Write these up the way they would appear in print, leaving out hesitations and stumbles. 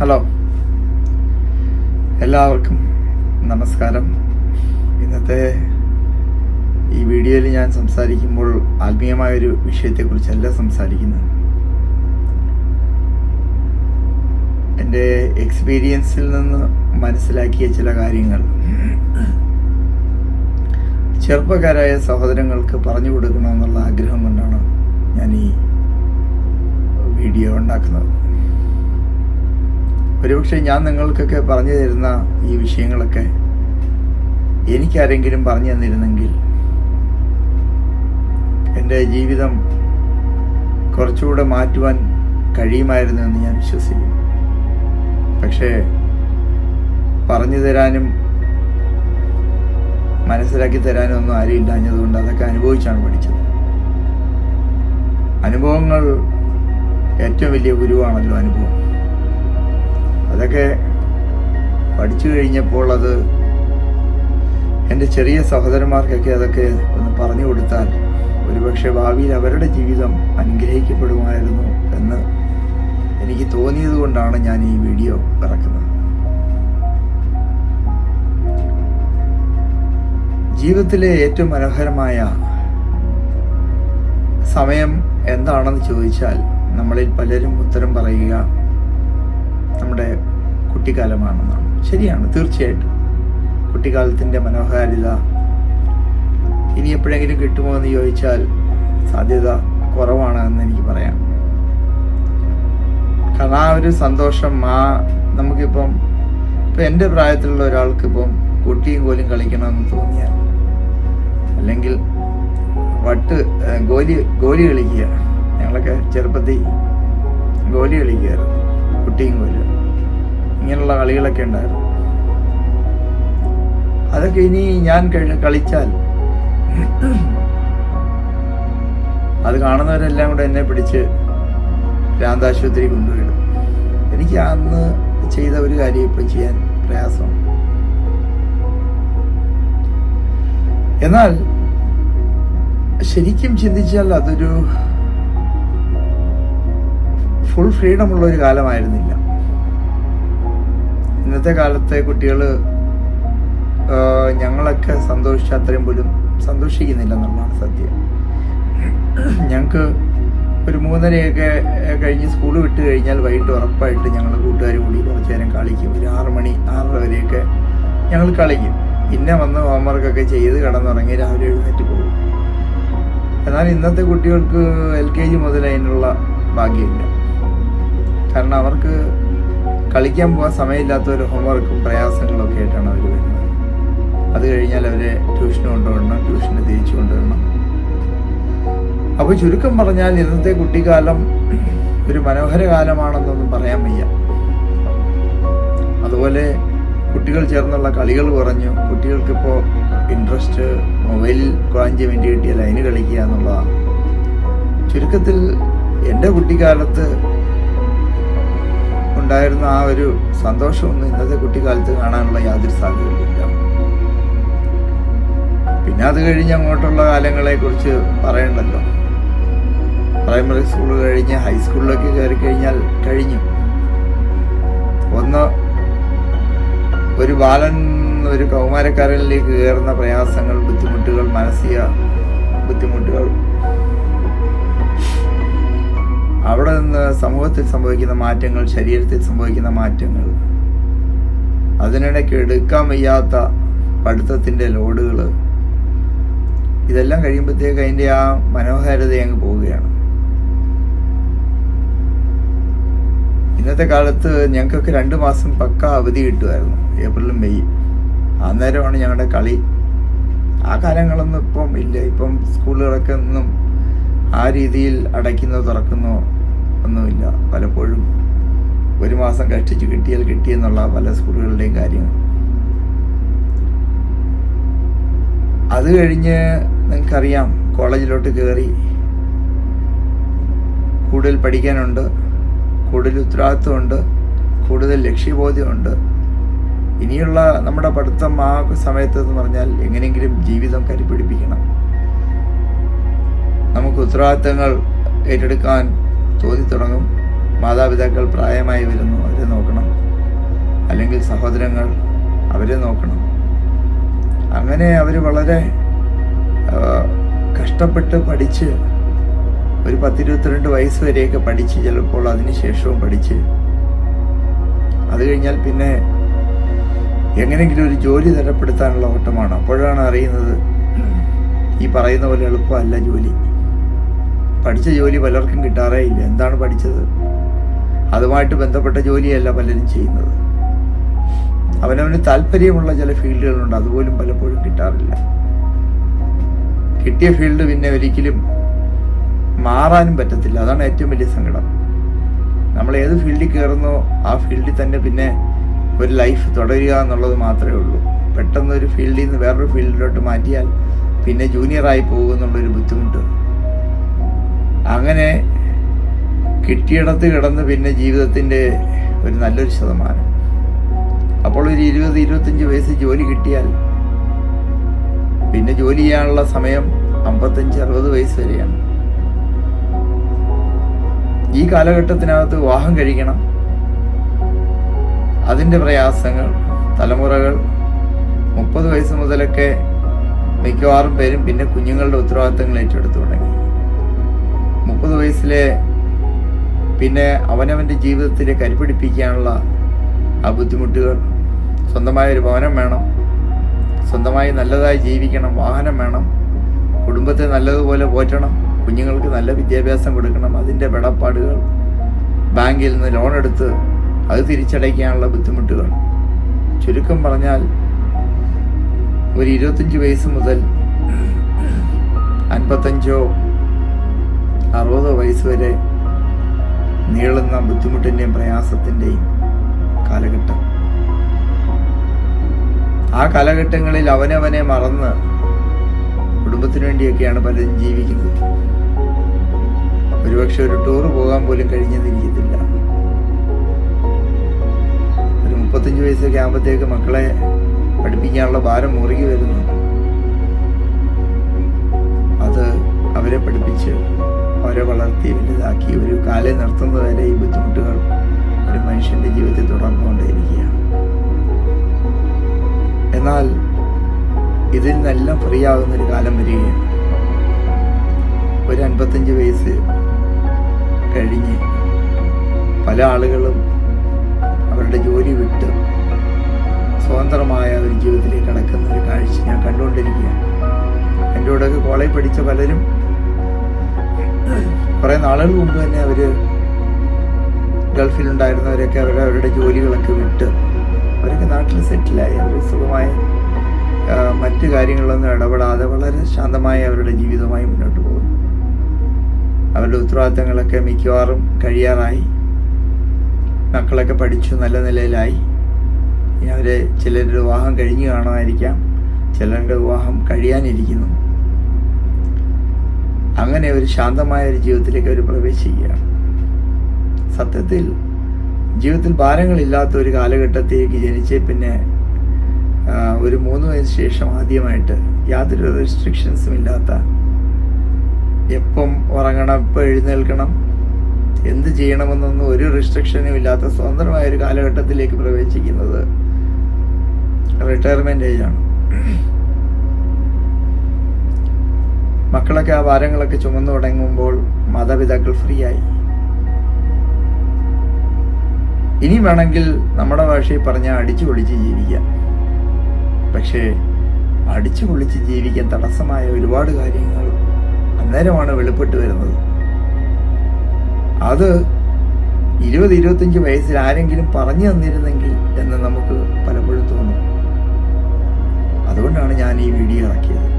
Hello, എല്ലാവർക്കും നമസ്കാരം. ഇന്നത്തെ ഈ വീഡിയോയിൽ ഞാൻ സംസാരിക്കുമ്പോൾ ആത്മീയമായൊരു വിഷയത്തെക്കുറിച്ചല്ല സംസാരിക്കുന്നത്. എൻ്റെ എക്സ്പീരിയൻസിൽ നിന്ന് മനസ്സിലാക്കിയ ചില കാര്യങ്ങൾ ചെറുപ്പക്കാരായ സഹോദരങ്ങൾക്ക് പറഞ്ഞു കൊടുക്കണമെന്നുള്ള ആഗ്രഹം കൊണ്ടാണ് ഞാൻ ഈ വീഡിയോ ഉണ്ടാക്കുന്നത്. ഒരുപക്ഷെ ഞാൻ നിങ്ങൾക്കൊക്കെ പറഞ്ഞു തരുന്ന ഈ വിഷയങ്ങളൊക്കെ എനിക്കാരെങ്കിലും പറഞ്ഞു തന്നിരുന്നെങ്കിൽ എൻ്റെ ജീവിതം കുറച്ചുകൂടെ മാറ്റുവാൻ കഴിയുമായിരുന്നു എന്ന് ഞാൻ വിശ്വസിക്കുന്നു. പക്ഷേ പറഞ്ഞു തരാനും മനസ്സിലാക്കി തരാനും ഒന്നും ആരും ഇല്ലാഞ്ഞതുകൊണ്ട് അതൊക്കെ അനുഭവിച്ചാണ് പഠിച്ചത്. അനുഭവങ്ങൾ ഏറ്റവും വലിയ ഗുരുവാണല്ലോ അനുഭവം. അതൊക്കെ പഠിച്ചു കഴിഞ്ഞപ്പോൾ അത് എൻ്റെ ചെറിയ സഹോദരന്മാർക്കൊക്കെ അതൊക്കെ ഒന്ന് പറഞ്ഞു കൊടുത്താൽ ഒരുപക്ഷെ ഭാവിയിൽ അവരുടെ ജീവിതം അനുഗ്രഹിക്കപ്പെടുമായിരുന്നു എന്ന് എനിക്ക് തോന്നിയത് കൊണ്ടാണ് ഞാൻ ഈ വീഡിയോ ഇറക്കുന്നത്. ജീവിതത്തിലെ ഏറ്റവും മനോഹരമായ സമയം എന്താണെന്ന് ചോദിച്ചാൽ നമ്മളിൽ പലരും ഉത്തരം പറയുക നമ്മുടെ കുട്ടിക്കാലമാണെന്നാണ്. ശരിയാണ്, തീർച്ചയായിട്ടും കുട്ടിക്കാലത്തിൻ്റെ മനോഹാരിത ഇനി എപ്പോഴെങ്കിലും കിട്ടുമോ എന്ന് ചോദിച്ചാൽ സാധ്യത കുറവാണെന്ന് എനിക്ക് പറയാം. കാരണം ആ ഒരു സന്തോഷം നമുക്കിപ്പം എൻ്റെ പ്രായത്തിലുള്ള ഒരാൾക്ക് ഇപ്പം കുട്ടിയും കോലും കളിക്കണമെന്ന് തോന്നിയാൽ, അല്ലെങ്കിൽ ഗോലി കളിക്കുക, ഞങ്ങളൊക്കെ ചെറുപ്പത്തിൽ ഗോലി കളിക്കുകയായിരുന്നു, കുട്ടിയും കോലും, ഇങ്ങനെയുള്ള കളികളൊക്കെ ഉണ്ടായിരുന്നു. അതൊക്കെ ഇനി ഞാൻ കളിച്ചാൽ അത് കാണുന്നവരെല്ലാം കൂടെ എന്നെ പിടിച്ച് ഭ്രാന്താശുപത്രി കൊണ്ടുപോയിടും. എനിക്ക് അന്ന് ചെയ്ത ഒരു കാര്യം ഇപ്പം ചെയ്യാൻ പ്രയാസമാണ്. എന്നാൽ ശരിക്കും ചിന്തിച്ചാൽ അതൊരു ഫുൾ ഫ്രീഡം ഉള്ള ഒരു കാലമായിരുന്നില്ല. ഇന്നത്തെ കാലത്തെ കുട്ടികൾ ഞങ്ങളൊക്കെ സന്തോഷിച്ച അത്രയും പോലും സന്തോഷിക്കുന്നില്ല എന്നുള്ളതാണ് സത്യം. ഞങ്ങൾക്ക് ഒരു 3:30 കഴിഞ്ഞ് സ്കൂൾ വിട്ട് കഴിഞ്ഞാൽ വൈകിട്ട് ഉറപ്പായിട്ട് ഞങ്ങൾ കൂട്ടുകാർ കൂടി കുറച്ച് നേരം കളിക്കും. ഒരു 6 മണി 6:30 വരെയൊക്കെ ഞങ്ങൾ കളിക്കും. പിന്നെ വന്ന് ഹോംവർക്കൊക്കെ ചെയ്ത് കിടന്നുറങ്ങി രാവിലെ എഴുന്നേറ്റ് പോകും. എന്നാൽ ഇന്നത്തെ കുട്ടികൾക്ക് LKG മുതൽ അതിനുള്ള ഭാഗ്യമില്ല. കാരണം അവർക്ക് കളിക്കാൻ പോകാൻ സമയമില്ലാത്തൊരു ഹോംവർക്കും പ്രയാസങ്ങളൊക്കെ ആയിട്ടാണ് അവർ വരുന്നത്. അത് കഴിഞ്ഞാൽ അവരെ ട്യൂഷന് കൊണ്ടുവരണം, ട്യൂഷന് തിരിച്ചു കൊണ്ടുവരണം. അപ്പോൾ ചുരുക്കം പറഞ്ഞാൽ ഇന്നത്തെ കുട്ടിക്കാലം ഒരു മനോഹര കാലമാണെന്നൊന്നും പറയാൻ വയ്യ. അതുപോലെ കുട്ടികൾ ചേർന്നുള്ള കളികൾ കുറഞ്ഞു. കുട്ടികൾക്കിപ്പോൾ ഇൻട്രസ്റ്റ് മൊബൈലിൽ 5 മിനിറ്റ് കിട്ടിയാൽ അതിന് കളിക്കുക എന്നുള്ളതാണ്. ചുരുക്കത്തിൽ എൻ്റെ കുട്ടിക്കാലത്ത് ഉണ്ടായിരുന്ന ആ ഒരു സന്തോഷമൊന്നും ഇന്നത്തെ കുട്ടിക്കാലത്ത് കാണാനുള്ള യാതൊരു സാധ്യതയില്ല. പിന്നെ അത് കഴിഞ്ഞ് അങ്ങോട്ടുള്ള കാലങ്ങളെക്കുറിച്ച് പറയണ്ടല്ലോ. പ്രൈമറി സ്കൂൾ കഴിഞ്ഞ് ഹൈസ്കൂളിലേക്ക് കയറി കഴിഞ്ഞാൽ കഴിഞ്ഞു. ഒരു ബാലൻ ഒരു കൗമാരക്കാരനിലേക്ക് കയറുന്ന പ്രയാസങ്ങൾ, ബുദ്ധിമുട്ടുകൾ, മാനസിക ബുദ്ധിമുട്ടുകൾ, അവിടെ നിന്ന് സമൂഹത്തിൽ സംഭവിക്കുന്ന മാറ്റങ്ങൾ, ശരീരത്തിൽ സംഭവിക്കുന്ന മാറ്റങ്ങൾ, അതിനിടയ്ക്ക് എടുക്കാൻ വയ്യാത്ത പഠിത്തത്തിൻ്റെ ലോഡുകൾ, ഇതെല്ലാം കഴിയുമ്പോഴത്തേക്ക് അതിൻ്റെ ആ മനോഹാരിത അങ്ങ് പോവുകയാണ്. ഇന്നത്തെ കാലത്ത് ഞങ്ങൾക്കൊക്കെ 2 മാസം പക്ക അവധി കിട്ടുമായിരുന്നു, ഏപ്രിലും മെയ്യും. അന്നേരമാണ് ഞങ്ങളുടെ കളി. ആ കാലങ്ങളൊന്നും ഇപ്പം ഇല്ല. ഇപ്പം സ്കൂളുകളൊക്കെ ഒന്നും ആ രീതിയിൽ അടയ്ക്കുന്നോ തുറക്കുന്നോ ഒന്നുമില്ല. പലപ്പോഴും 1 മാസം കഷ്ടിച്ച് കിട്ടിയാൽ കിട്ടിയെന്നുള്ള പല സ്കൂളുകളുടെയും കാര്യങ്ങൾ. അത് കഴിഞ്ഞ് നിങ്ങൾക്കറിയാം, കോളേജിലോട്ട് കയറി കൂടുതൽ പഠിക്കാനുണ്ട്, കൂടുതൽ ഉത്തരവാദിത്വമുണ്ട്, കൂടുതൽ ലക്ഷ്യബോധ്യമുണ്ട്. ഇനിയുള്ള നമ്മുടെ പഠിത്തം ആ സമയത്ത് എന്ന് പറഞ്ഞാൽ എങ്ങനെയെങ്കിലും ജീവിതം കരുപിടിപ്പിക്കണം. നമുക്ക് ഉത്തരവാദിത്തങ്ങൾ ഏറ്റെടുക്കാൻ തോന്നിത്തുടങ്ങും. മാതാപിതാക്കൾ പ്രായമായി വരുന്നു, അവരെ നോക്കണം. അല്ലെങ്കിൽ സഹോദരങ്ങൾ, അവരെ നോക്കണം. അങ്ങനെ അവർ വളരെ കഷ്ടപ്പെട്ട് പഠിച്ച് ഒരു 10-22 വയസ്സ് വരെയൊക്കെ പഠിച്ച്, ചിലപ്പോൾ അതിനുശേഷവും പഠിച്ച്, അത് കഴിഞ്ഞാൽ പിന്നെ എങ്ങനെയെങ്കിലും ഒരു ജോലി തരപ്പെടുത്താനുള്ള ഓട്ടമാണ്. അപ്പോഴാണ് അറിയുന്നത് ഈ പറയുന്ന പോലെ എളുപ്പമല്ല ജോലി. പഠിച്ച ജോലി പലർക്കും കിട്ടാറേ ഇല്ല. എന്താണ് പഠിച്ചത്? അതുമായിട്ട് ബന്ധപ്പെട്ട ജോലിയല്ല പലരും ചെയ്യുന്നത്. അവനവന് താല്പര്യമുള്ള ചില ഫീൽഡുകളുണ്ട്, അതുപോലും പലപ്പോഴും കിട്ടാറില്ല. കിട്ടിയ ഫീൽഡ് പിന്നെ ഒരിക്കലും മാറാനും പറ്റത്തില്ല. അതാണ് ഏറ്റവും വലിയ സങ്കടം. നമ്മൾ ഏത് ഫീൽഡിൽ കയറുന്നോ ആ ഫീൽഡിൽ തന്നെ പിന്നെ ഒരു ലൈഫ് തുടരുക എന്നുള്ളത് മാത്രമേ ഉള്ളൂ. പെട്ടെന്ന് ഒരു ഫീൽഡിൽ നിന്ന് വേറൊരു ഫീൽഡിലോട്ട് മാറ്റിയാൽ പിന്നെ ജൂനിയറായി പോകുമെന്നുള്ളൊരു ബുദ്ധിമുട്ട്. അങ്ങനെ കിട്ടിയിടത്ത് കിടന്ന് പിന്നെ ജീവിതത്തിൻ്റെ ഒരു നല്ലൊരു ശതമാനം, അപ്പോൾ ഒരു 20-25 വയസ്സ് ജോലി കിട്ടിയാൽ പിന്നെ ജോലി ചെയ്യാനുള്ള സമയം 55-60 വയസ്സ് വരെയാണ്. ഈ കാലഘട്ടത്തിനകത്ത് വിവാഹം കഴിക്കണം, അതിൻ്റെ പ്രയാസങ്ങൾ. തലമുറകൾ 30 വയസ്സ് മുതലൊക്കെ മിക്കവാറും പേരും പിന്നെ കുഞ്ഞുങ്ങളുടെ ഉത്തരവാദിത്തങ്ങൾ ഏറ്റെടുത്തു തുടങ്ങി. 30 വയസ്സിലെ പിന്നെ അവനവൻ്റെ ജീവിതത്തിലെ കരുപിടിപ്പിക്കാനുള്ള ആ ബുദ്ധിമുട്ടുകൾ. സ്വന്തമായൊരു ഭവനം വേണം, സ്വന്തമായി നല്ലതായി ജീവിക്കണം, വാഹനം വേണം, കുടുംബത്തെ നല്ലതുപോലെ പോറ്റണം, കുഞ്ഞുങ്ങൾക്ക് നല്ല വിദ്യാഭ്യാസം കൊടുക്കണം, അതിൻ്റെ പെടപ്പാടുകൾ, ബാങ്കിൽ നിന്ന് ലോൺ എടുത്ത് അത് തിരിച്ചടയ്ക്കാനുള്ള ബുദ്ധിമുട്ടുകൾ. ചുരുക്കം പറഞ്ഞാൽ ഒരു 25 വയസ്സ് മുതൽ 55-60 വയസ്സ് വരെ നീളുന്ന ബുദ്ധിമുട്ടിൻ്റെയും പ്രയാസത്തിൻ്റെയും കാലഘട്ടം. ആ കാലഘട്ടങ്ങളിൽ അവനവനെ മറന്ന് കുടുംബത്തിന് വേണ്ടിയൊക്കെയാണ് പലരും ജീവിക്കുന്നത്. ഒരുപക്ഷെ ഒരു ടൂറ് പോകാൻ പോലും കഴിഞ്ഞെന്നിരിക്കത്തില്ല. ഒരു 35 വയസ്സൊക്കെ ആകുമ്പോഴത്തേക്ക് മക്കളെ പഠിപ്പിക്കാനുള്ള ഭാരം മുറുകി വരുന്നു. അത് അവരെ പഠിപ്പിച്ച് അവരെ വളർത്തി വലുതാക്കി ഒരു കാലം നിർത്തുന്നതുവരെ ഈ ബുദ്ധിമുട്ടുകൾ ഒരു മനുഷ്യന്റെ ജീവിതത്തിൽ തുടർന്നുകൊണ്ടേയിരിക്കുകയാണ്. എന്നാൽ ഇതിൽ നിന്നെല്ലാം ഫ്രീ ആകുന്നൊരു കാലം വരികയാണ്. ഒരു 55 വയസ്സ് കഴിഞ്ഞ് പല ആളുകളും അവരുടെ ജോലി വിട്ട് സ്വതന്ത്രമായ ഒരു ജീവിതത്തിലേക്ക് കടക്കുന്ന ഒരു കാഴ്ച ഞാൻ കണ്ടുകൊണ്ടിരിക്കുകയാണ്. എൻ്റെ കൂടെയൊക്കെ കോളേജ് പഠിച്ച പലരും കുറേ നാളുകൾ മുമ്പ് തന്നെ അവർ ഗൾഫിലുണ്ടായിരുന്നവരൊക്കെ അവരുടെ ജോലികളൊക്കെ വിട്ട് അവരൊക്കെ നാട്ടിൽ സെറ്റിലായി. അവർ സുഖമായി മറ്റു കാര്യങ്ങളിലൊന്നും ഇടപെടാതെ വളരെ ശാന്തമായി അവരുടെ ജീവിതവുമായി മുന്നോട്ട് പോകുന്നു. അവരുടെ ഉത്തരവാദിത്തങ്ങളൊക്കെ മിക്കവാറും കഴിയാറായി. മക്കളൊക്കെ പഠിച്ചു നല്ല നിലയിലായി. അവർ ചിലരുടെ വിവാഹം കഴിഞ്ഞു കാണുമായിരിക്കാം, ചിലരുടെ വിവാഹം കഴിയാനിരിക്കുന്നു. അങ്ങനെ ഒരു ശാന്തമായ ഒരു ജീവിതത്തിലേക്ക് അവർ പ്രവേശിക്കുകയാണ്. സത്യത്തിൽ ജീവിതത്തിൽ ഭാരങ്ങളില്ലാത്ത ഒരു കാലഘട്ടത്തേക്ക് ജനിച്ച് പിന്നെ ഒരു 3 വയസ്സിന് ശേഷം ആദ്യമായിട്ട് യാതൊരു റെസ്ട്രിക്ഷൻസും ഇല്ലാത്ത, എപ്പം ഉറങ്ങണം, എപ്പോൾ എഴുന്നേൽക്കണം, എന്ത് ചെയ്യണമെന്നൊന്നും ഒരു റെസ്ട്രിക്ഷനും ഇല്ലാത്ത സ്വതന്ത്രമായ ഒരു കാലഘട്ടത്തിലേക്ക് പ്രവേശിക്കുന്നത് റിട്ടയർമെന്റ് ഏജാണ്. മക്കളൊക്കെ ആ ഭാരങ്ങളൊക്കെ ചുമന്നു തുടങ്ങുമ്പോൾ മാതാപിതാക്കൾ ഫ്രീ ആയി. ഇനി വേണമെങ്കിൽ നമ്മുടെ ഭാഷയിൽ പറഞ്ഞാൽ അടിച്ചു പൊളിച്ച് ജീവിക്കാം. പക്ഷേ അടിച്ചു പൊളിച്ച് ജീവിക്കാൻ തടസ്സമായ ഒരുപാട് കാര്യങ്ങൾ അന്നേരമാണ് വെളിപ്പെട്ട് വരുന്നത്. അത് 20-25 വയസ്സിൽ ആരെങ്കിലും പറഞ്ഞു തന്നിരുന്നെങ്കിൽ എന്ന് നമുക്ക് പലപ്പോഴും തോന്നും. അതുകൊണ്ടാണ് ഞാൻ ഈ വീഡിയോ ഇറക്കിയത്.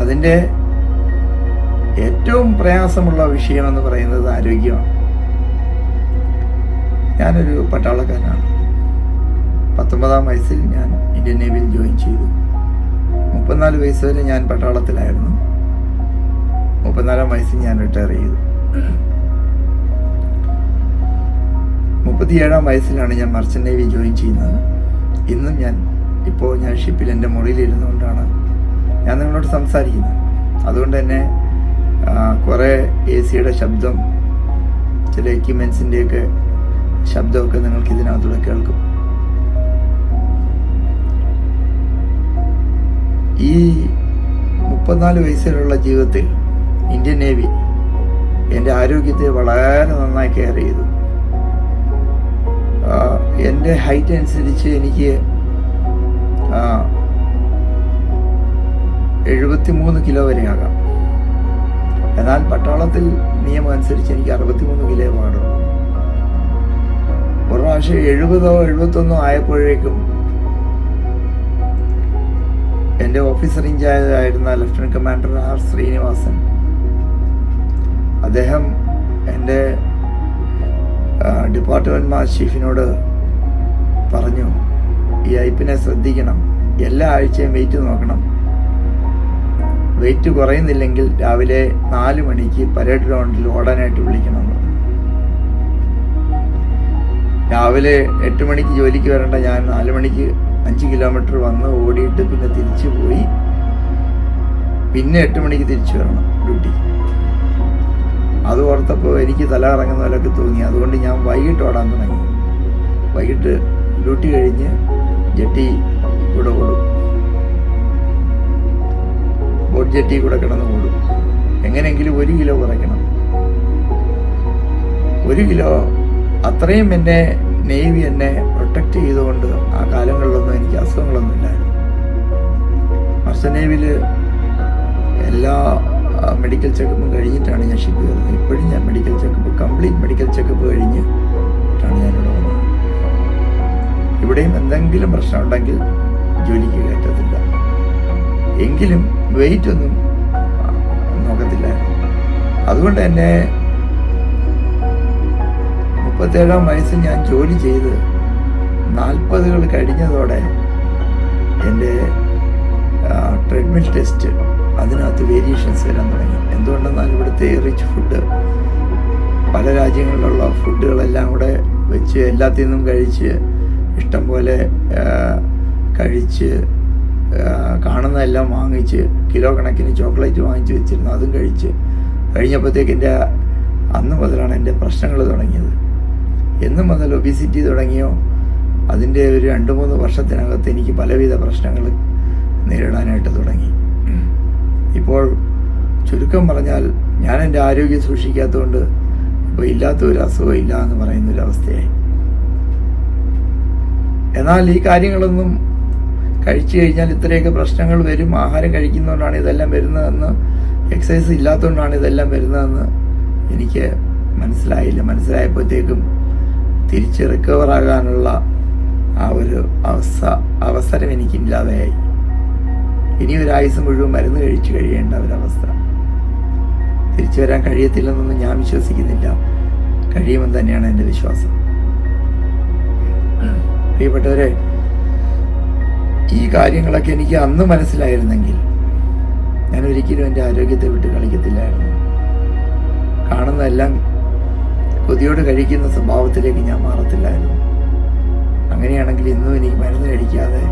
അതിൻ്റെ ഏറ്റവും പ്രയാസമുള്ള വിഷയമെന്ന് പറയുന്നത് ആരോഗ്യമാണ്. ഞാനൊരു പട്ടാളക്കാരനാണ്. 19-ാം വയസ്സിൽ ഞാൻ ഇന്ത്യൻ നേവിയിൽ ജോയിൻ ചെയ്തു. 34 വയസ്സ് വരെ ഞാൻ പട്ടാളത്തിലായിരുന്നു. 34-ാം വയസ്സിൽ ഞാൻ റിട്ടയർ ചെയ്തു. 37-ാം വയസ്സിലാണ് ഞാൻ മർച്ചന്റ് നേവി ജോയിൻ ചെയ്യുന്നത്. ഇന്നും ഇപ്പോൾ ഞാൻ ഷിപ്പിൽ എൻ്റെ മുറിയിലിരുന്നുകൊണ്ടാണ് ഞാൻ നിങ്ങളോട് സംസാരിക്കുന്നത്. അതുകൊണ്ട് തന്നെ കുറേ AC-യുടെ ശബ്ദം ചില എക്യുപ്മെൻസിൻ്റെയൊക്കെ ശബ്ദമൊക്കെ നിങ്ങൾക്ക് ഇതിനകത്തൂടെ കേൾക്കും. ഈ 34 വയസ്സിലുള്ള ജീവിതത്തിൽ ഇന്ത്യൻ നേവി എൻ്റെ ആരോഗ്യത്തെ വളരെ നന്നായി കെയർ ചെയ്തു. എൻ്റെ ഹൈറ്റ് അനുസരിച്ച് എനിക്ക് 73 കിലോ വരെ ആകാം. എന്നാൽ പട്ടാളത്തിൽ നിയമം അനുസരിച്ച് എനിക്ക് 63 കിലോ പാടുള്ളൂ. ഒരു പ്രാവശ്യം 70 71 ആയപ്പോഴേക്കും എൻ്റെ ഓഫീസർ ഇൻചാർജ് ആയിരുന്ന ലഫ്റ്റനന്റ് കമാൻഡർ ആർ ശ്രീനിവാസൻ, അദ്ദേഹം എൻ്റെ ഡിപ്പാർട്ട്മെന്റ് മാർച്ച് ചീഫിനോട് പറഞ്ഞു, ഈ ഐപ്പിനെ ശ്രദ്ധിക്കണം, എല്ലാ ആഴ്ചയും വെയിറ്റ് നോക്കണം, വെയിറ്റ് കുറയുന്നില്ലെങ്കിൽ രാവിലെ 4 മണിക്ക് പരേഡ് ഗ്രൗണ്ടിൽ ഓടാനായിട്ട് വിളിക്കണം. രാവിലെ 8 മണിക്ക് ജോലിക്ക് വരേണ്ട ഞാൻ 4 മണിക്ക് 5 കിലോമീറ്റർ വന്ന് ഓടിയിട്ട് പിന്നെ തിരിച്ചു പോയി, പിന്നെ 8 മണിക്ക് തിരിച്ചു വരണം ഡ്യൂട്ടി. അത് ഓർത്തപ്പോൾ എനിക്ക് തല ഇറങ്ങുന്ന പോലൊക്കെ തോന്നി. അതുകൊണ്ട് ഞാൻ വൈകിട്ട് ഓടാൻ തുടങ്ങി. വൈകിട്ട് ഡ്യൂട്ടി കഴിഞ്ഞ് ജെട്ടി കൂടെ ഓടും, ബോട്ട് ജെട്ടി കൂടെ കിടന്ന് ഓടും. എങ്ങനെയെങ്കിലും 1 കിലോ കുറയ്ക്കണം. 1 കിലോ അത്രയും എന്നെ നേവി എന്നെ പ്രൊട്ടക്റ്റ് ചെയ്തുകൊണ്ട് ആ കാലങ്ങളിലൊന്നും എനിക്ക് അസുഖങ്ങളൊന്നും ഇല്ലായിരുന്നു. മർച്ചന്റ് നേവിയിൽ എല്ലാ മെഡിക്കൽ ചെക്കപ്പും കഴിഞ്ഞിട്ടാണ് ഞാൻ ഷിപ്പ് കയറുന്നത്. ഇപ്പോഴും ഞാൻ medical checkup, complete medical checkup കഴിഞ്ഞിട്ടാണ് ഞാനിവിടെ വന്നത്. ഇവിടെയും എന്തെങ്കിലും പ്രശ്നം ഉണ്ടെങ്കിൽ ജോലിക്ക് കയറ്റത്തില്ല. എങ്കിലും വെയിറ്റ് ഒന്നും നോക്കത്തില്ല. അതുകൊണ്ട് തന്നെ 37-ാം വയസ്സിൽ ഞാൻ ജോലി ചെയ്ത് 40 കഴിഞ്ഞതോടെ എൻ്റെ ട്രെഡ്മിൽ ടെസ്റ്റ് അതിനകത്ത് വേരിയേഷൻസ് വരാൻ തുടങ്ങി. എന്തുകൊണ്ടെന്നാൽ ഇവിടുത്തെ റിച്ച് ഫുഡ്, പല രാജ്യങ്ങളിലുള്ള ഫുഡുകളെല്ലാം കൂടെ വെച്ച് എല്ലാത്തിൽ നിന്നും കഴിച്ച് ഇഷ്ടം പോലെ കഴിച്ച് കാണുന്നതെല്ലാം വാങ്ങിച്ച് കിലോ കണക്കിന് ചോക്ലേറ്റ് വാങ്ങിച്ച് വെച്ചിരുന്നു. അതും കഴിഞ്ഞപ്പോഴത്തേക്ക് എൻ്റെ അന്ന് മുതലാണ് എൻ്റെ പ്രശ്നങ്ങൾ തുടങ്ങിയത്. എന്ന് മുതൽ ഒബിസിറ്റി തുടങ്ങിയോ അതിൻ്റെ ഒരു 2-3 വർഷത്തിനകത്ത് എനിക്ക് പലവിധ പ്രശ്നങ്ങൾ നേരിടാനായിട്ട് തുടങ്ങി. ഇപ്പോൾ ചുരുക്കം പറഞ്ഞാൽ ഞാൻ എൻ്റെ ആരോഗ്യം സൂക്ഷിക്കാത്തതുകൊണ്ട് ഇപ്പോൾ ഇല്ലാത്തൊരു അസുഖം ഇല്ല എന്ന് പറയുന്നൊരവസ്ഥയായി. എന്നാൽ ഈ കാര്യങ്ങളൊന്നും കഴിച്ചു കഴിഞ്ഞാൽ ഇത്രയൊക്കെ പ്രശ്നങ്ങൾ വരും. ആഹാരം കഴിക്കുന്നതുകൊണ്ടാണ് ഇതെല്ലാം വരുന്നതെന്ന്, എക്സസൈസ് ഇല്ലാത്തതുകൊണ്ടാണ് ഇതെല്ലാം വരുന്നതെന്ന് എനിക്ക് മനസ്സിലായപ്പോഴത്തേക്കും തിരിച്ച് റിക്കവർ ആകാനുള്ള ആ ഒരു അവസരം എനിക്കില്ലാതെയായി. ഇനി ഒരു ആയുസ് മുഴുവൻ മരുന്ന് കഴിച്ചു കഴിയേണ്ട ഒരവസ്ഥ. തിരിച്ചു വരാൻ കഴിയത്തില്ലെന്നൊന്നും ഞാൻ വിശ്വസിക്കുന്നില്ല. കഴിയുമെന്ന് തന്നെയാണ് എൻ്റെ വിശ്വാസം. പ്രിയപ്പെട്ടവരെ, ഈ കാര്യങ്ങളൊക്കെ എനിക്ക് അന്ന് മനസ്സിലായിരുന്നെങ്കിൽ ഞാൻ ഒരിക്കലും എൻ്റെ ആരോഗ്യത്തെ വിട്ട് കളിക്കത്തില്ലായിരുന്നു. കാണുന്നതെല്ലാം കൊതിയോട് കഴിക്കുന്ന സ്വഭാവത്തിലേക്ക് ഞാൻ മാറത്തില്ലായിരുന്നു. അങ്ങനെയാണെങ്കിൽ ഇന്നും എനിക്ക് മരുന്ന് കഴിക്കാതെ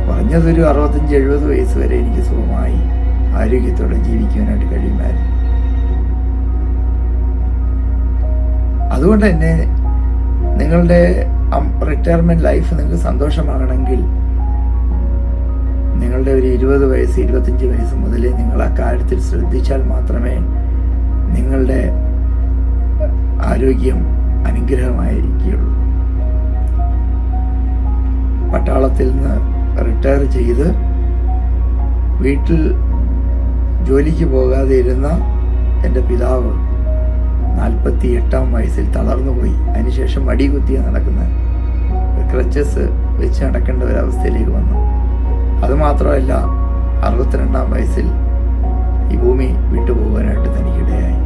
കുറഞ്ഞതൊരു 65-70 വയസ്സ് വരെ എനിക്ക് സുഖമായി ആരോഗ്യത്തോടെ ജീവിക്കുവാനായിട്ട് കഴിയുമായിരുന്നു. അതുകൊണ്ട് തന്നെ നിങ്ങളുടെ റിട്ടയർമെന്റ് ലൈഫ് നിങ്ങൾക്ക് സന്തോഷമാകണമെങ്കിൽ നിങ്ങളുടെ ഒരു 20 വയസ്സ് 25 വയസ്സ് മുതലേ നിങ്ങൾ ആ കാര്യത്തിൽ ശ്രദ്ധിച്ചാൽ മാത്രമേ നിങ്ങളുടെ ആരോഗ്യം അനുഗ്രഹമായിരിക്കുകയുള്ളൂ. പട്ടാളത്തിൽ നിന്ന് റിട്ടയർ ചെയ്ത് വീട്ടിൽ ജോലിക്ക് പോകാതെ ഇരുന്ന എൻ്റെ പിതാവ് 48-ാം വയസ്സിൽ തളർന്നുപോയി. അതിനുശേഷം മടി കുത്തി നടക്കുന്ന ക്രച്ചസ് വെച്ച് നടക്കേണ്ട ഒരവസ്ഥയിലേക്ക് വന്നു. അതുമാത്രമല്ല, 62-ാം വയസ്സിൽ ഈ ഭൂമി വിട്ടുപോകാനായിട്ട് തനിക്കിടയായി.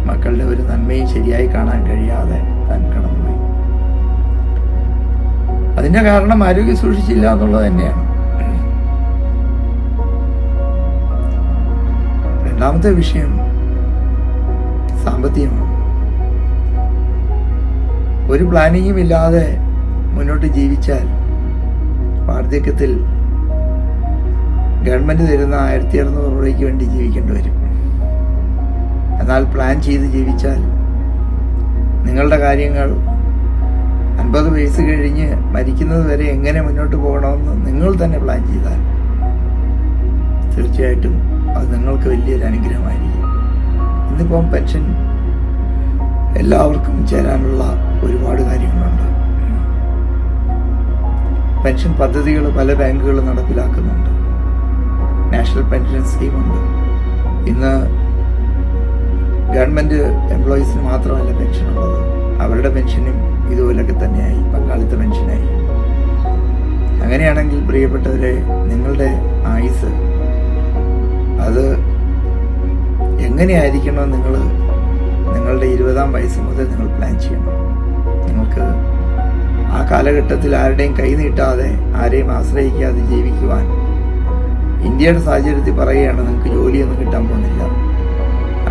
മക്കളുടെ ഒരു നന്മയും ശരിയായി കാണാൻ കഴിയാതെ താൻ കടന്നുപോയി. അതിന്റെ കാരണം ആരോഗ്യം സൂക്ഷിച്ചില്ല എന്നുള്ളത് തന്നെയാണ്. രണ്ടാമത്തെ വിഷയം സാമ്പത്തികമാണ്. ഒരു പ്ലാനിങ്ങും ഇല്ലാതെ മുന്നോട്ട് ജീവിച്ചാൽ വാർദ്ധക്യത്തിൽ ഗവൺമെന്റ് തരുന്ന 1600 രൂപയ്ക്ക് വേണ്ടി ജീവിക്കേണ്ടി വരും. എന്നാൽ പ്ലാൻ ചെയ്ത് ജീവിച്ചാൽ നിങ്ങളുടെ കാര്യങ്ങൾ 50 വയസ്സ് കഴിഞ്ഞ് മരിക്കുന്നത് വരെ എങ്ങനെ മുന്നോട്ട് പോകണമെന്ന് നിങ്ങൾ തന്നെ പ്ലാൻ ചെയ്താൽ തീർച്ചയായിട്ടും അത് നിങ്ങൾക്ക് വലിയൊരു അനുഗ്രഹമായിരിക്കും. ഇന്നിപ്പം പെൻഷൻ എല്ലാവർക്കും ചേരാനുള്ള ഒരുപാട് കാര്യങ്ങളുണ്ട്. പെൻഷൻ പദ്ധതികൾ പല ബാങ്കുകളും നടപ്പിലാക്കുന്നുണ്ട്. National pension സ്കീമുണ്ട്. ഇന്ന് ഗവൺമെൻറ് എംപ്ലോയീസിന് മാത്രമല്ല പെൻഷനുള്ളത്, അവരുടെ പെൻഷനും ഇതുപോലൊക്കെ തന്നെയായി, പങ്കാളിത്ത പെൻഷനായി. അങ്ങനെയാണെങ്കിൽ പ്രിയപ്പെട്ടവരെ, നിങ്ങളുടെ ആയുസ് അത് എങ്ങനെയായിരിക്കണം നിങ്ങളുടെ 20-ാം വയസ്സ് മുതൽ നിങ്ങൾ പ്ലാൻ ചെയ്യണം. നിങ്ങൾക്ക് ആ കാലഘട്ടത്തിൽ ആരുടെയും കൈ നീട്ടാതെ, ആരെയും ആശ്രയിക്കാതെ ജീവിക്കുവാൻ ഇന്ത്യയുടെ സാഹചര്യത്തിൽ പറയുകയാണ്, നിങ്ങൾക്ക് ജോലിയൊന്നും കിട്ടാൻ പോകുന്നില്ല.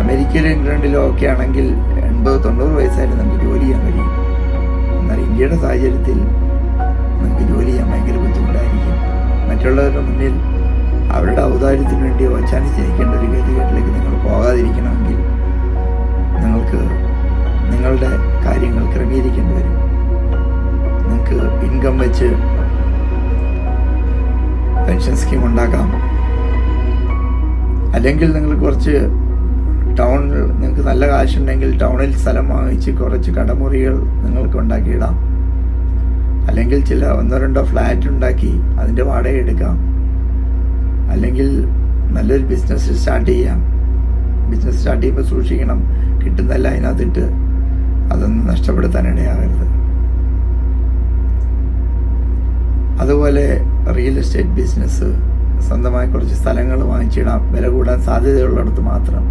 അമേരിക്കയിലോ ഇംഗ്ലണ്ടിലോ ഒക്കെ ആണെങ്കിൽ 80-90 വയസ്സായാലും നിങ്ങൾക്ക് ജോലി ചെയ്യാൻ കഴിയും. എന്നാൽ ഇന്ത്യയുടെ സാഹചര്യത്തിൽ നിങ്ങൾക്ക് ജോലി ചെയ്യാൻ ഭയങ്കര ബുദ്ധിമുട്ടായിരിക്കും. മറ്റുള്ളവരുടെ മുന്നിൽ അവരുടെ ഔദാര്യത്തിന് വേണ്ടി വച്ചാനിച്ചിരിക്കേണ്ട ഒരു ഗതികേട്ടിലേക്ക് നിങ്ങൾ പോകാതിരിക്കണമെങ്കിൽ നിങ്ങൾക്ക് നിങ്ങളുടെ കാര്യങ്ങൾ ക്രമീകരിക്കേണ്ടി വരും. നിങ്ങൾക്ക് ഇൻകം വെച്ച് പെൻഷൻ സ്കീം ഉണ്ടാക്കാം. അല്ലെങ്കിൽ നിങ്ങൾ കുറച്ച് ടൗണിൽ നിങ്ങൾക്ക് നല്ല കാശുണ്ടെങ്കിൽ ടൗണിൽ സ്ഥലം വാങ്ങിച്ച് കുറച്ച് കടമുറികൾ നിങ്ങൾക്ക് ഉണ്ടാക്കിയിടാം. അല്ലെങ്കിൽ ചില 1-2 ഫ്ലാറ്റ് ഉണ്ടാക്കി അതിൻ്റെ വാടക എടുക്കാം. അല്ലെങ്കിൽ നല്ലൊരു ബിസിനസ് സ്റ്റാർട്ട് ചെയ്യാം. ബിസിനസ് സ്റ്റാർട്ട് ചെയ്യുമ്പോൾ സൂക്ഷിക്കണം, കിട്ടുന്നല്ല അതിനകത്തിട്ട് അതൊന്നും നഷ്ടപ്പെടുത്താനിടയാകരുത്. അതുപോലെ റിയൽ എസ്റ്റേറ്റ് ബിസിനസ്, സ്വന്തമായി കുറച്ച് സ്ഥലങ്ങൾ വാങ്ങിച്ചിടാം. വില കൂടാൻ സാധ്യതയുള്ളിടത്ത് മാത്രം.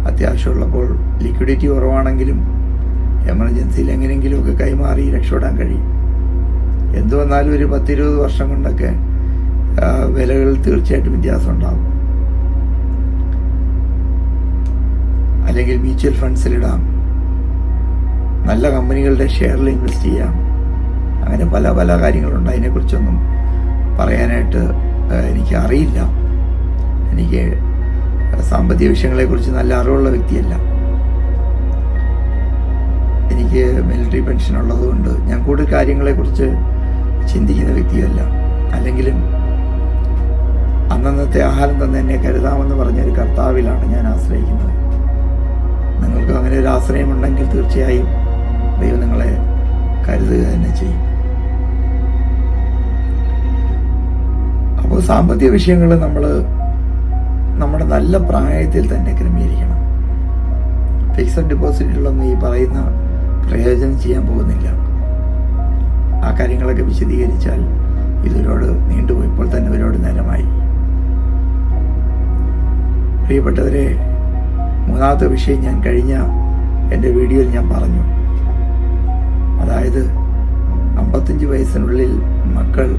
അത്യാവശ്യമുള്ളപ്പോൾ ലിക്വിഡിറ്റി കുറവാണെങ്കിലും എമർജൻസിയിൽ എങ്ങനെയെങ്കിലുമൊക്കെ കൈമാറി രക്ഷപ്പെടാൻ കഴിയും. എന്തു വന്നാലും ഒരു 10-20 വർഷം കൊണ്ടൊക്കെ വിലകൾ തീർച്ചയായിട്ടും വ്യത്യാസം ഉണ്ടാകും. അല്ലെങ്കിൽ മ്യൂച്വൽ ഫണ്ട്സിലിടാം, നല്ല കമ്പനികളുടെ ഷെയറിൽ ഇൻവെസ്റ്റ് ചെയ്യാം. അങ്ങനെ പല പല കാര്യങ്ങളുണ്ട്. അതിനെക്കുറിച്ചൊന്നും പറയാനായിട്ട് എനിക്ക് അറിയില്ല. എനിക്ക് സാമ്പത്തിക വിഷയങ്ങളെക്കുറിച്ച് നല്ല അറിവുള്ള വ്യക്തിയല്ല. എനിക്ക് മിലിറ്ററി പെൻഷൻ ഉള്ളതുകൊണ്ട് ഞാൻ കൂടുതൽ കാര്യങ്ങളെക്കുറിച്ച് ചിന്തിക്കുന്ന വ്യക്തിയല്ല. അല്ലെങ്കിലും അന്നന്നത്തെ ആഹാരം തന്നെ എന്നെ കരുതാമെന്ന് പറഞ്ഞൊരു കർത്താവിലാണ് ഞാൻ ആശ്രയിക്കുന്നത്. നിങ്ങൾക്ക് അങ്ങനെ ഒരു ആശ്രയമുണ്ടെങ്കിൽ തീർച്ചയായും ദൈവം നിങ്ങളെ കരുതുക തന്നെ ചെയ്യും. അപ്പോൾ സാമ്പത്തിക വിഷയങ്ങൾ നമ്മൾ നമ്മുടെ നല്ല പ്രായത്തിൽ തന്നെ ക്രമീകരിക്കണം. ഫിക്സഡ് ഡെപ്പോസിറ്റുകളൊന്നും ഈ പറയുന്ന പ്രയോജനം ചെയ്യാൻ പോകുന്നില്ല. ആ കാര്യങ്ങളൊക്കെ വിശദീകരിച്ചാൽ ഇതൊരുപാട് നീണ്ടുപോയി. ഇപ്പോൾ തന്നെ ഒരുപാട് നേരമായി. പ്രിയപ്പെട്ടവരെ, 3ാമത്തെ വിഷയം ഞാൻ കഴിഞ്ഞ എൻ്റെ വീഡിയോയിൽ ഞാൻ പറഞ്ഞു. അതായത് 55 വയസ്സിനുള്ളിൽ മക്കൾ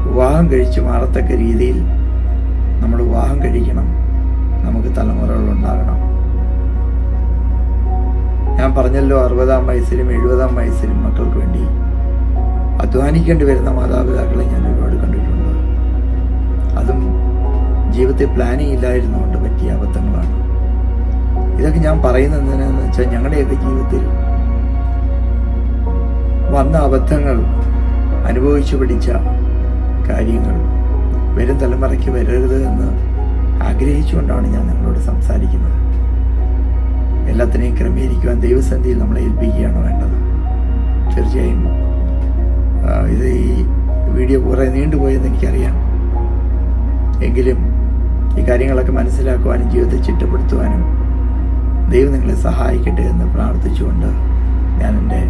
വിവാഹം കഴിച്ച് മാറത്തക്ക രീതിയിൽ നമ്മൾ വിവാഹം കഴിക്കണം. നമുക്ക് തലമുറകളുണ്ടാകണം. ഞാൻ പറഞ്ഞല്ലോ, 60-ാം വയസ്സിലും 70-ാം വയസ്സിലും മക്കൾക്ക് വേണ്ടി അധ്വാനിക്കേണ്ടി വരുന്ന മാതാപിതാക്കളെ ഞാൻ ഒരുപാട് കണ്ടിട്ടുണ്ട്. അതും ജീവിതത്തിൽ പ്ലാനിങ് ഇല്ലായിരുന്നുകൊണ്ട് പറ്റിയ അബദ്ധങ്ങളാണ്. ഇതൊക്കെ ഞാൻ പറയുന്നത് എന്തിനാന്ന് വെച്ചാൽ, ഞങ്ങളുടെയൊക്കെ ജീവിതത്തിൽ വന്ന അബദ്ധങ്ങൾ, അനുഭവിച്ചു പഠിച്ച കാര്യങ്ങൾ വരും തലമുറയ്ക്ക് വരരുത് എന്ന് ആഗ്രഹിച്ചുകൊണ്ടാണ് ഞാൻ നിങ്ങളോട് സംസാരിക്കുന്നത്. എല്ലാത്തിനെയും ക്രമീകരിക്കുവാൻ ദൈവസന്നിധിയിൽ നമ്മളെ ഏൽപ്പിക്കുകയാണ് വേണ്ടത്. തീർച്ചയായും ഇത് ഈ വീഡിയോ കുറേ നീണ്ടുപോയെന്ന് എനിക്കറിയാം. എങ്കിലും ഈ കാര്യങ്ങളൊക്കെ മനസ്സിലാക്കുവാനും ജീവിതത്തെ ചിട്ടപ്പെടുത്തുവാനും ദൈവം നിങ്ങളെ സഹായിക്കട്ടെ എന്ന് പ്രാർത്ഥിച്ചുകൊണ്ട് ഞാൻ എൻ്റെ